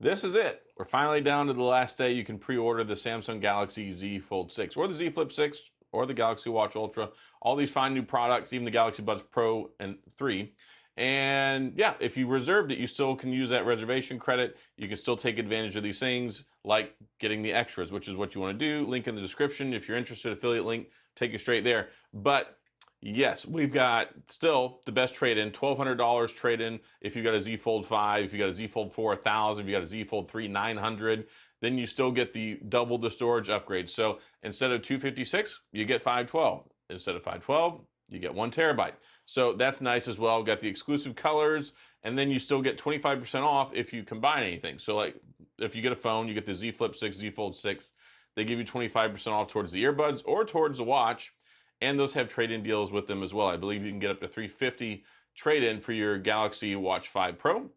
This is it. We're finally down to the last day. You can pre-order the Samsung Galaxy Z Fold 6 or the Z Flip 6 or the Galaxy Watch Ultra. All these fine new products, even the Galaxy Buds Pro and 3. And yeah, if you reserved it, you still can use that reservation credit. You can still take advantage of these things like getting the extras, which is what you want to do. Link in the description. If you're interested, affiliate link, take you straight there. But yes, we've got still the best trade-in, $1,200 trade-in if you got a Z Fold 5, if you got a Z Fold 4, 1,000, if you got a Z Fold 3, 900, then you still get the double the storage upgrade. So instead of 256, you get 512. Instead of 512, you get 1 terabyte. So that's nice as well. Got the exclusive colors, and then you still get 25% off if you combine anything. So like if you get a phone, you get the Z Flip 6, Z Fold 6, they give you 25% off towards the earbuds or towards the watch. And those have trade-in deals with them as well. I believe you can get up to $350 trade-in for your Galaxy Watch 5 Pro.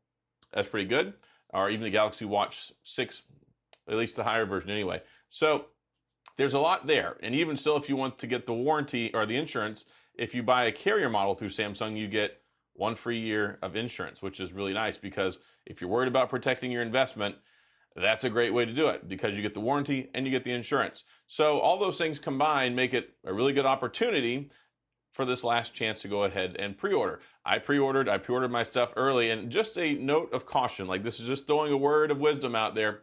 That's pretty good. Or even the Galaxy Watch 6, at least the higher version anyway. So there's a lot there. And even still, if you want to get the warranty or the insurance, if you buy a carrier model through Samsung, you get 1 free year of insurance, which is really nice because if you're worried about protecting your investment, that's a great way to do it because you get the warranty and you get the insurance. So all those things combined make it a really good opportunity for this last chance to go ahead and pre-order. I pre-ordered my stuff early, and just a note of caution, like this is just throwing a word of wisdom out there.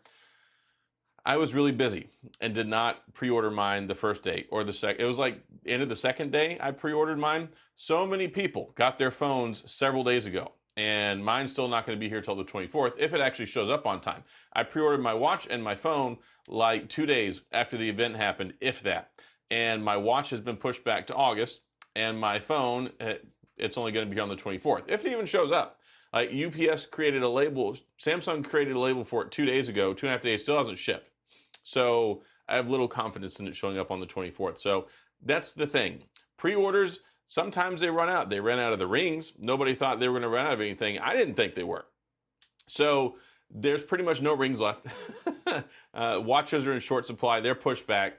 I was really busy and did not pre-order mine the first day or the second. It was like end of the second day I pre-ordered mine. So many people got their phones several days ago, and mine's still not going to be here till the 24th if it actually shows up on time. I pre-ordered my watch and my phone like 2 days after the event happened, if that. And my watch has been pushed back to August, and my phone, it's only going to be on the 24th, if it even shows up. Like UPS created a label, Samsung created a label for it 2 days ago, 2.5 days, still hasn't shipped. So I have little confidence in it showing up on the 24th. So that's the thing. Pre-orders, sometimes they run out. They ran out of the rings. Nobody thought they were going to run out of anything. I didn't think they were. So there's pretty much no rings left. Watches are in short supply. They're pushed back.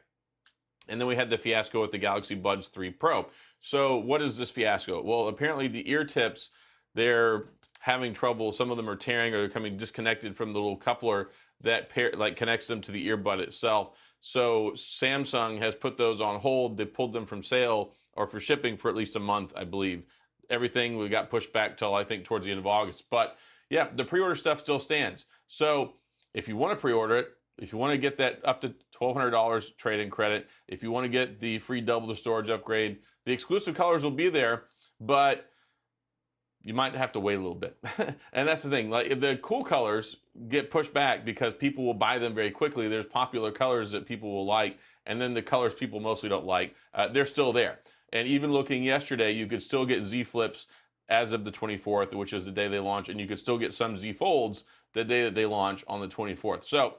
And then we had the fiasco with the Galaxy Buds 3 Pro. So what is this fiasco? Well, apparently the ear tips, they're having trouble. Some of them are tearing or they're coming disconnected from the little coupler that connects them to the earbud itself. So Samsung has put those on hold. They pulled them from sale or for shipping for at least a month, I believe. Everything we got pushed back till I think towards the end of August. But yeah, the pre-order stuff still stands. So if you want to pre-order it, if you want to get that up to $1,200 trade-in credit, if you want to get the free double the storage upgrade, the exclusive colors will be there, but you might have to wait a little bit. And that's the thing, like the cool colors get pushed back because people will buy them very quickly. There's popular colors that people will like, and then the colors people mostly don't like, they're still there. And even looking yesterday, you could still get Z Flips as of the 24th, which is the day they launch, and you could still get some Z Folds the day that they launch on the 24th. So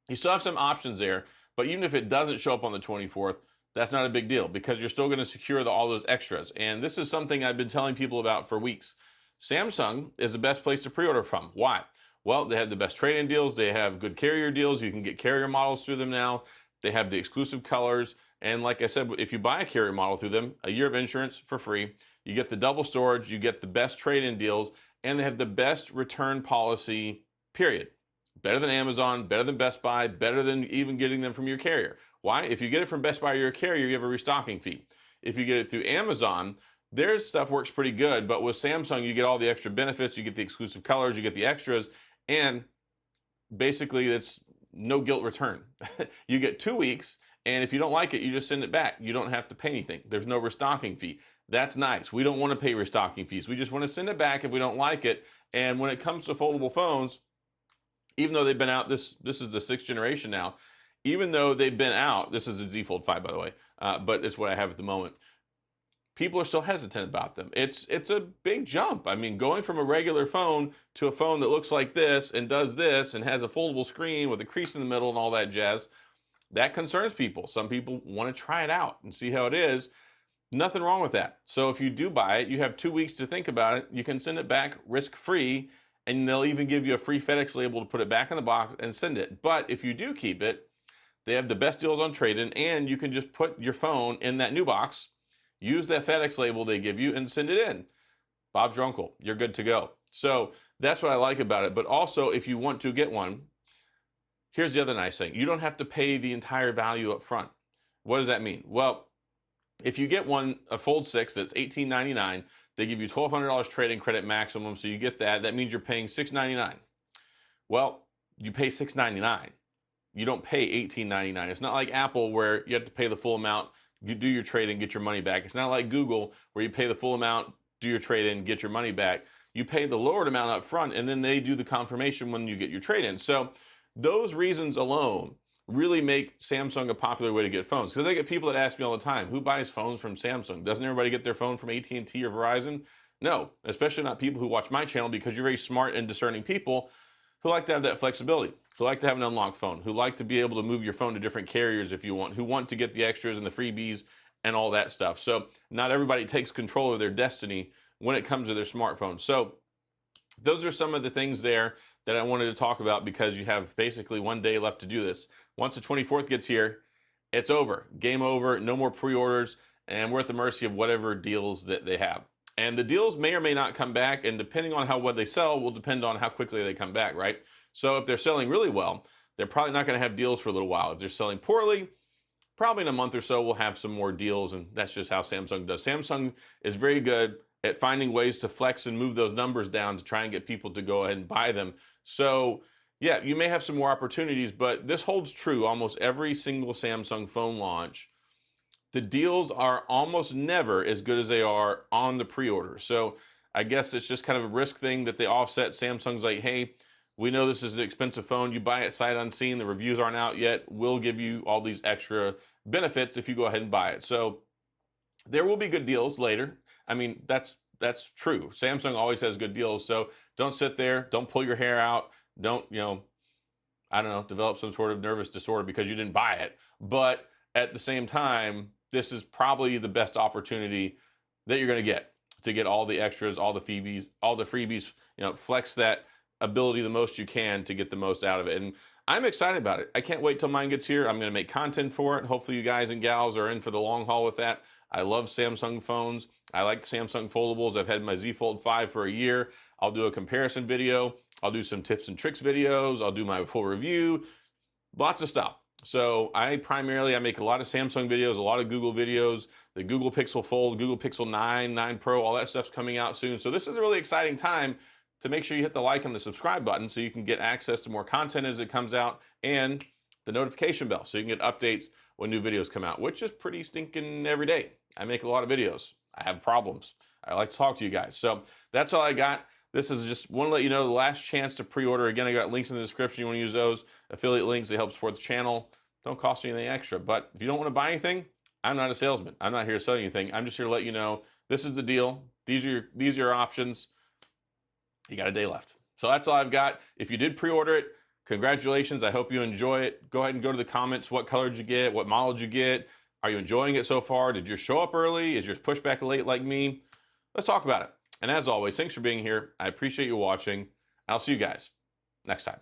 you still have some options there, but even if it doesn't show up on the 24th, that's not a big deal because you're still going to secure all those extras. And this is something I've been telling people about for weeks. Samsung is the best place to pre-order from. Why? Well, they have the best trade-in deals. They have good carrier deals. You can get carrier models through them now. They have the exclusive colors. And like I said, if you buy a carrier model through them, a year of insurance for free. You get the double storage. You get the best trade-in deals. And they have the best return policy, period. Better than Amazon, better than Best Buy, better than even getting them from your carrier. Why? If you get it from Best Buy or your carrier, you have a restocking fee. If you get it through Amazon, their stuff works pretty good, but with Samsung, you get all the extra benefits, you get the exclusive colors, you get the extras, and basically it's no guilt return. You get 2 weeks, and if you don't like it, you just send it back. You don't have to pay anything. There's no restocking fee. That's nice. We don't want to pay restocking fees. We just want to send it back if we don't like it. And when it comes to foldable phones, even though they've been out, this is the 6th generation now, even though they've been out, this is a Z Fold 5, by the way, but it's what I have at the moment, people are still hesitant about them. It's a big jump. I mean, going from a regular phone to a phone that looks like this and does this and has a foldable screen with a crease in the middle and all that jazz, that concerns people. Some people want to try it out and see how it is. Nothing wrong with that. So if you do buy it, you have 2 weeks to think about it. You can send it back risk-free, and they'll even give you a free FedEx label to put it back in the box and send it. But if you do keep it, they have the best deals on trade-in, and you can just put your phone in that new box, use that FedEx label they give you, and send it in. Bob's your uncle. You're good to go. So that's what I like about it. But also, if you want to get one, here's the other nice thing. You don't have to pay the entire value up front. What does that mean? Well, if you get one, a Fold 6 that's $18.99, they give you $1,200 trade-in credit maximum, so you get that. That means you're paying $699. Well, you pay $699. You don't pay $18.99. It's not like Apple where you have to pay the full amount, you do your trade-in, get your money back. It's not like Google where you pay the full amount, do your trade-in, get your money back. You pay the lowered amount up front, and then they do the confirmation when you get your trade-in. So those reasons alone really make Samsung a popular way to get phones. Because I get people that ask me all the time, who buys phones from Samsung? Doesn't everybody get their phone from AT&T or Verizon? No, especially not people who watch my channel, because you're very smart and discerning people who like to have that flexibility, who like to have an unlocked phone, who like to be able to move your phone to different carriers if you want, who want to get the extras and the freebies and all that stuff. So not everybody takes control of their destiny when it comes to their smartphone. So those are some of the things there that I wanted to talk about, because you have basically 1 day left to do this. Once the 24th gets here, it's over. Game over, no more pre-orders, and we're at the mercy of whatever deals that they have. And the deals may or may not come back, and depending on how well they sell will depend on how quickly they come back, right? So if they're selling really well, they're probably not going to have deals for a little while. If they're selling poorly, probably in a month or so we'll have some more deals, and that's just how Samsung does. Samsung is very good at finding ways to flex and move those numbers down to try and get people to go ahead and buy them. So yeah, you may have some more opportunities, but this holds true almost every single Samsung phone launch. The deals are almost never as good as they are on the pre-order. So I guess it's just kind of a risk thing that they offset. Samsung's like, hey, we know this is an expensive phone. You buy it sight unseen. The reviews aren't out yet. We'll give you all these extra benefits if you go ahead and buy it. So there will be good deals later. I mean, that's true. Samsung always has good deals. So don't sit there. Don't pull your hair out. Don't, I don't know, develop some sort of nervous disorder because you didn't buy it. But at the same time, this is probably the best opportunity that you're going to get all the extras, all the freebies, flex that ability the most you can to get the most out of it. And I'm excited about it. I can't wait till mine gets here. I'm going to make content for it. Hopefully you guys and gals are in for the long haul with that. I love Samsung phones. I like Samsung foldables. I've had my Z Fold 5 for a year. I'll do a comparison video. I'll do some tips and tricks videos. I'll do my full review. Lots of stuff. So I make a lot of Samsung videos, a lot of Google videos, the Google Pixel Fold, Google Pixel 9, 9 Pro, all that stuff's coming out soon. So this is a really exciting time to make sure you hit the like and the subscribe button so you can get access to more content as it comes out, and the notification bell so you can get updates when new videos come out, which is pretty stinking every day. I make a lot of videos. I have problems. I like to talk to you guys. So that's all I got. This is just want to let you know the last chance to pre-order. Again, I got links in the description. You want to use those affiliate links. They help support the channel. Don't cost you anything extra. But if you don't want to buy anything, I'm not a salesman. I'm not here to sell you anything. I'm just here to let you know this is the deal. These are your options. You got a day left. So that's all I've got. If you did pre-order it, congratulations. I hope you enjoy it. Go ahead and go to the comments. What color did you get? What model did you get? Are you enjoying it so far? Did yours show up early? Is yours pushed back late like me? Let's talk about it. And as always, thanks for being here. I appreciate you watching. I'll see you guys next time.